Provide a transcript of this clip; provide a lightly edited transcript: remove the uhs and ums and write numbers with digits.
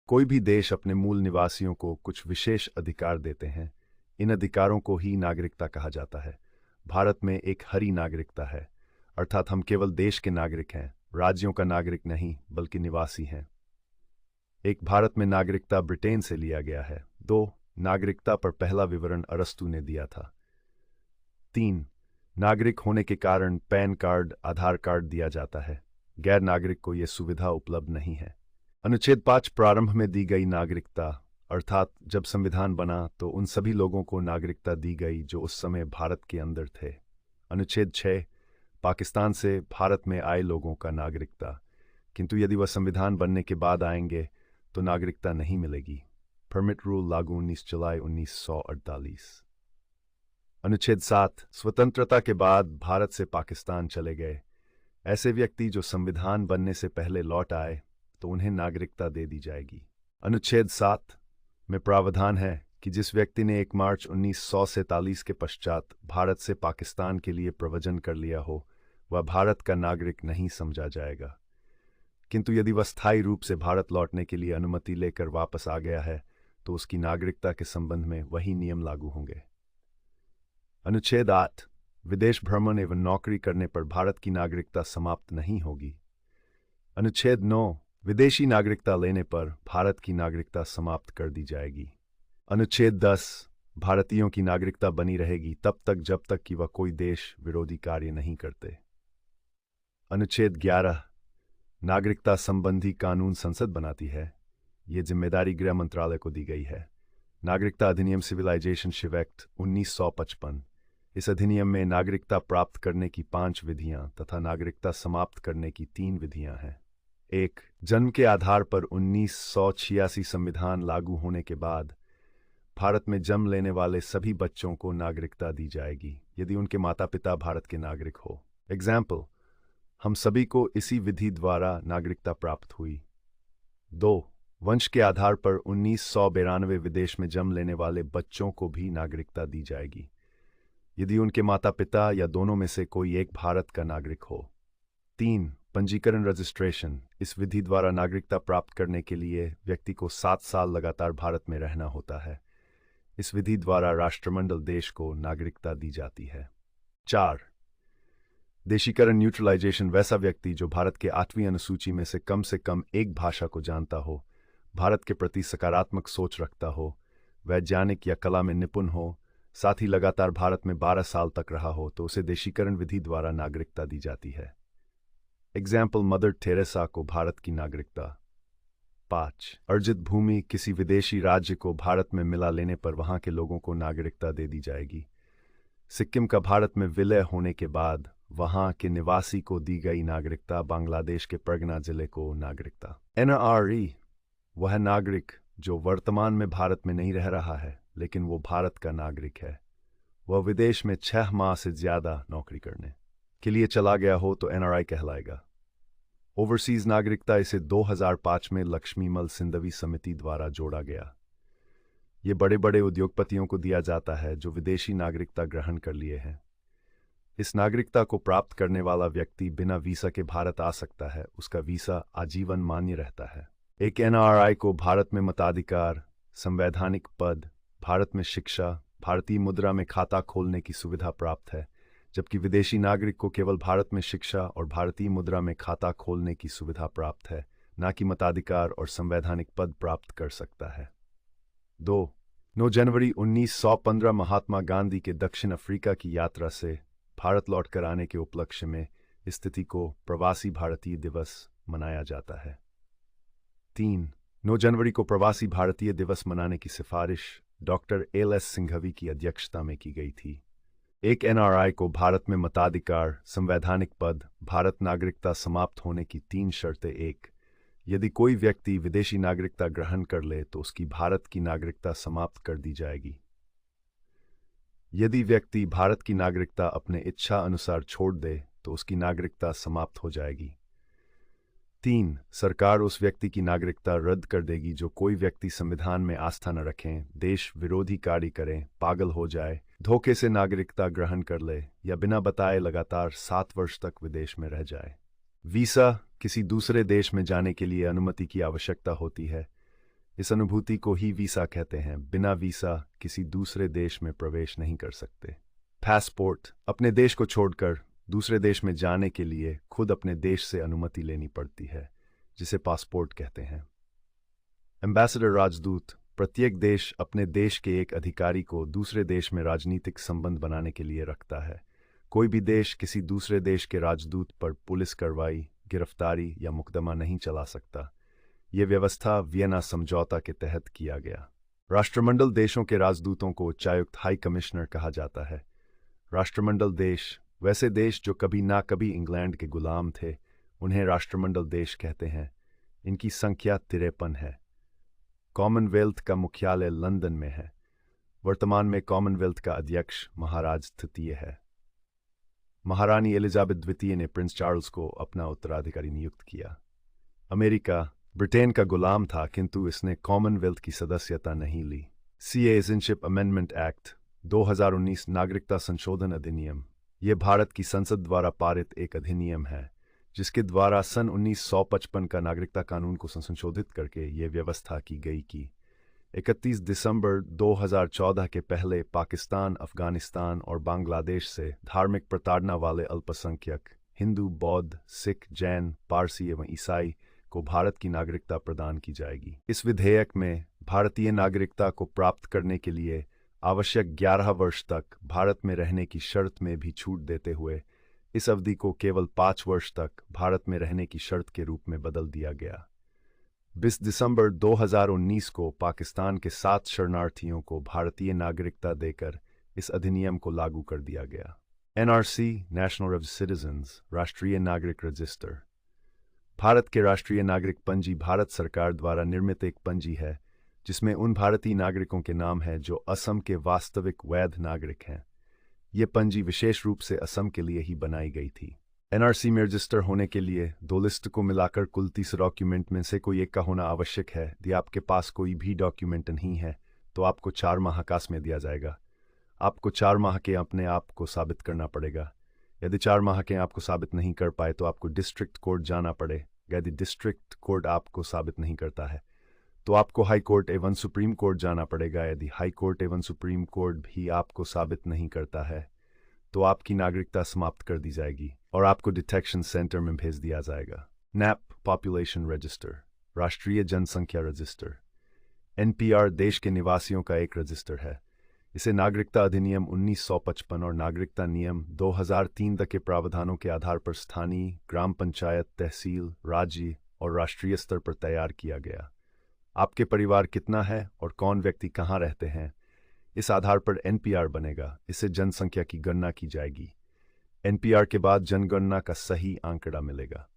कोई भी देश अपने मूल निवासियों को कुछ विशेष अधिकार देते हैं। इन अधिकारों को ही नागरिकता कहा जाता है। भारत में एक हरी नागरिकता है, अर्थात हम केवल देश के नागरिक हैं, राज्यों का नागरिक नहीं बल्कि निवासी हैं। एक, भारत में नागरिकता ब्रिटेन से लिया गया है। 2, नागरिकता पर पहला विवरण अरस्तू ने दिया था। 3, नागरिक होने के कारण पैन कार्ड, आधार कार्ड दिया जाता है। गैर नागरिक को यह सुविधा उपलब्ध नहीं है। अनुच्छेद 5, प्रारंभ में दी गई नागरिकता, अर्थात जब संविधान बना तो उन सभी लोगों को नागरिकता दी गई जो उस समय भारत के अंदर थे। अनुच्छेद 6, पाकिस्तान से भारत में आए लोगों का नागरिकता, किंतु यदि वह संविधान बनने के बाद आएंगे तो नागरिकता नहीं मिलेगी। परमिट रूल लागू 19 जुलाई 1948। अनुच्छेद 7, स्वतंत्रता के बाद भारत से पाकिस्तान चले गए ऐसे व्यक्ति जो संविधान बनने से पहले लौट आए तो उन्हें नागरिकता दे दी जाएगी। अनुच्छेद 7 में प्रावधान है कि जिस व्यक्ति ने 1 मार्च 1947 के पश्चात भारत से पाकिस्तान के लिए प्रव्रजन कर लिया हो वह भारत का नागरिक नहीं समझा जाएगा, किंतु यदि वह स्थायी रूप से भारत लौटने के लिए अनुमति लेकर वापस आ गया है तो उसकी नागरिकता के संबंध में वही नियम लागू होंगे। अनुच्छेद 8, विदेश भ्रमण एवं नौकरी करने पर भारत की नागरिकता समाप्त नहीं होगी। अनुच्छेद 9, विदेशी नागरिकता लेने पर भारत की नागरिकता समाप्त कर दी जाएगी। अनुच्छेद 10, भारतीयों की नागरिकता बनी रहेगी तब तक जब तक कि वह कोई देश विरोधी कार्य नहीं करते। अनुच्छेद 11, नागरिकता संबंधी कानून संसद बनाती है। ये जिम्मेदारी गृह मंत्रालय को दी गई है। नागरिकता अधिनियम सिविलाइजेशन एक्ट 1955। इस अधिनियम में नागरिकता प्राप्त करने की 5 विधियां तथा नागरिकता समाप्त करने की 3 विधियां हैं। 1, जन्म के आधार पर 1986 संविधान लागू होने के बाद भारत में जन्म लेने वाले सभी बच्चों को नागरिकता दी जाएगी यदि उनके माता पिता भारत के नागरिक हो। एग्जाम्पल, हम सभी को इसी विधि द्वारा नागरिकता प्राप्त हुई। 2, वंश के आधार पर 1992 विदेश में जन्म लेने वाले बच्चों को भी नागरिकता दी जाएगी यदि उनके माता पिता या दोनों में से कोई एक भारत का नागरिक हो। 3, पंजीकरण रजिस्ट्रेशन। इस विधि द्वारा नागरिकता प्राप्त करने के लिए व्यक्ति को 7 साल लगातार भारत में रहना होता है। इस विधि द्वारा राष्ट्रमंडल देश को नागरिकता दी जाती है। 4, देशीकरण न्यूट्रलाइजेशन। वैसा व्यक्ति जो भारत के 8वीं अनुसूची में से कम एक भाषा को जानता हो, भारत के प्रति सकारात्मक सोच रखता हो, वैज्ञानिक या कला में निपुण हो, साथ ही लगातार भारत में 12 साल तक रहा हो तो उसे देशीकरण विधि द्वारा नागरिकता दी जाती है। एग्जाम्पल, मदर टेरेसा को भारत की नागरिकता। 5, अर्जित भूमि। किसी विदेशी राज्य को भारत में मिला लेने पर वहां के लोगों को नागरिकता दे दी जाएगी। सिक्किम का भारत में विलय होने के बाद वहां के निवासी को दी गई नागरिकता, बांग्लादेश के परगना जिले को नागरिकता। NRE, वह नागरिक जो वर्तमान में भारत में नहीं रह रहा है लेकिन वो भारत का नागरिक है। वह विदेश में 6 माह से ज्यादा नौकरी करने के लिए चला गया हो तो NRI कहलाएगा। ओवरसीज नागरिकता, इसे 2005 में लक्ष्मीमल सिंधवी समिति द्वारा जोड़ा गया। ये बड़े बड़े उद्योगपतियों को दिया जाता है जो विदेशी नागरिकता ग्रहण कर लिए हैं। इस नागरिकता को प्राप्त करने वाला व्यक्ति बिना वीसा के भारत आ सकता है। उसका वीसा आजीवन मान्य रहता है। एक NRI को भारत में मताधिकार, संवैधानिक पद, भारत में शिक्षा, भारतीय मुद्रा में खाता खोलने की सुविधा प्राप्त है, जबकि विदेशी नागरिक को केवल भारत में शिक्षा और भारतीय मुद्रा में खाता खोलने की सुविधा प्राप्त है, न कि मताधिकार और संवैधानिक पद प्राप्त कर सकता है। 2, 9 जनवरी 1915 महात्मा गांधी के दक्षिण अफ्रीका की यात्रा से भारत लौटकर आने के उपलक्ष्य में इस तिथि को प्रवासी भारतीय दिवस मनाया जाता है। 3, 9 जनवरी को प्रवासी भारतीय दिवस मनाने की सिफारिश डॉक्टर LS सिंघवी की अध्यक्षता में की गई थी। एक NRI को भारत में मताधिकार, संवैधानिक पद, भारत नागरिकता समाप्त होने की 3 शर्तें। 1, यदि कोई व्यक्ति विदेशी नागरिकता ग्रहण कर ले तो उसकी भारत की नागरिकता समाप्त कर दी जाएगी। यदि व्यक्ति भारत की नागरिकता अपने इच्छा अनुसार छोड़ दे तो उसकी नागरिकता समाप्त हो जाएगी। 3, सरकार उस व्यक्ति की नागरिकता रद्द कर देगी जो कोई व्यक्ति संविधान में आस्था न रखें, देश विरोधी कार्य करें, पागल हो जाए, धोखे से नागरिकता ग्रहण कर ले या बिना बताए लगातार 7 वर्ष तक विदेश में रह जाए। वीसा, किसी दूसरे देश में जाने के लिए अनुमति की आवश्यकता होती है। इस अनुभूति को ही वीसा कहते हैं। बिना वीसा किसी दूसरे देश में प्रवेश नहीं कर सकते। पासपोर्ट, अपने देश को छोड़कर दूसरे देश में जाने के लिए खुद अपने देश से अनुमति लेनी पड़ती है, जिसे पासपोर्ट कहते हैं। एम्बेसडर, राजदूत, प्रत्येक देश अपने देश के एक अधिकारी को दूसरे देश में राजनीतिक संबंध बनाने के लिए रखता है। कोई भी देश किसी दूसरे देश के राजदूत पर पुलिस कार्रवाई, गिरफ्तारी या मुकदमा नहीं चला सकता। ये व्यवस्था वियना समझौता के तहत किया गया। राष्ट्रमंडल देशों के राजदूतों को उच्चायुक्त, हाई कमिश्नर कहा जाता है। राष्ट्रमंडल देश, वैसे देश जो कभी ना कभी इंग्लैंड के गुलाम थे, उन्हें राष्ट्रमंडल देश कहते हैं। इनकी संख्या 53 है। कॉमनवेल्थ का मुख्यालय लंदन में है। वर्तमान में कॉमनवेल्थ का अध्यक्ष महाराज तृतीय है। महारानी एलिजाबेथ द्वितीय ने प्रिंस चार्ल्स को अपना उत्तराधिकारी नियुक्त किया। अमेरिका ब्रिटेन का गुलाम था, किंतु इसने कॉमनवेल्थ की सदस्यता नहीं ली। सिटीजनशिप अमेंडमेंट एक्ट 2019 नागरिकता संशोधन अधिनियम, ये भारत की संसद द्वारा पारित एक अधिनियम है, जिसके द्वारा सन 1955 का नागरिकता कानून को संशोधित करके ये व्यवस्था की गई कि 31 दिसंबर 2014 के पहले पाकिस्तान, अफगानिस्तान और बांग्लादेश से धार्मिक प्रताड़ना वाले अल्पसंख्यक हिंदू, बौद्ध, सिख, जैन, पारसी एवं ईसाई को भारत की नागरिकता प्रदान की जाएगी। इस विधेयक में भारतीय नागरिकता को प्राप्त करने के लिए आवश्यक 11 वर्ष तक भारत में रहने की शर्त में भी छूट देते हुए इस अवधि को केवल 5 वर्ष तक भारत में रहने की शर्त के रूप में बदल दिया गया। 20 दिसंबर 2019 को पाकिस्तान के 7 शरणार्थियों को भारतीय नागरिकता देकर इस अधिनियम को लागू कर दिया गया। NRC, नेशनल रजिस्टर सिटीजन्स, राष्ट्रीय नागरिक रजिस्टर, भारत के राष्ट्रीय नागरिक पंजी भारत सरकार द्वारा निर्मित एक पंजी है, जिसमें उन भारतीय नागरिकों के नाम हैं जो असम के वास्तविक वैध नागरिक हैं। ये पंजी विशेष रूप से असम के लिए ही बनाई गई थी। NRC में रजिस्टर होने के लिए 2 लिस्ट को मिलाकर कुल 30 डॉक्यूमेंट में से कोई एक का होना आवश्यक है। यदि आपके पास कोई भी डॉक्यूमेंट नहीं है तो आपको 4 माह कास में दिया जाएगा। आपको 4 माह के अपने आप को साबित करना पड़ेगा। यदि 4 माह के आपको साबित नहीं कर पाए तो आपको डिस्ट्रिक्ट कोर्ट जाना पड़ेगा। यदि डिस्ट्रिक्ट कोर्ट आपको साबित नहीं करता है तो आपको हाई कोर्ट एवं सुप्रीम कोर्ट जाना पड़ेगा। यदि हाई कोर्ट एवं सुप्रीम कोर्ट भी आपको साबित नहीं करता है तो आपकी नागरिकता समाप्त कर दी जाएगी और आपको डिटेक्शन सेंटर में भेज दिया जाएगा। NAP, पॉपुलेशन रजिस्टर, राष्ट्रीय जनसंख्या रजिस्टर, NPR देश के निवासियों का एक रजिस्टर है। इसे नागरिकता अधिनियम 1955 और नागरिकता नियम 2003 तक के प्रावधानों के आधार पर स्थानीय, ग्राम पंचायत, तहसील, राज्य और राष्ट्रीय स्तर पर तैयार किया गया। आपके परिवार कितना है और कौन व्यक्ति कहाँ रहते हैं, इस आधार पर NPR बनेगा। इससे जनसंख्या की गणना की जाएगी। NPR के बाद जनगणना का सही आंकड़ा मिलेगा।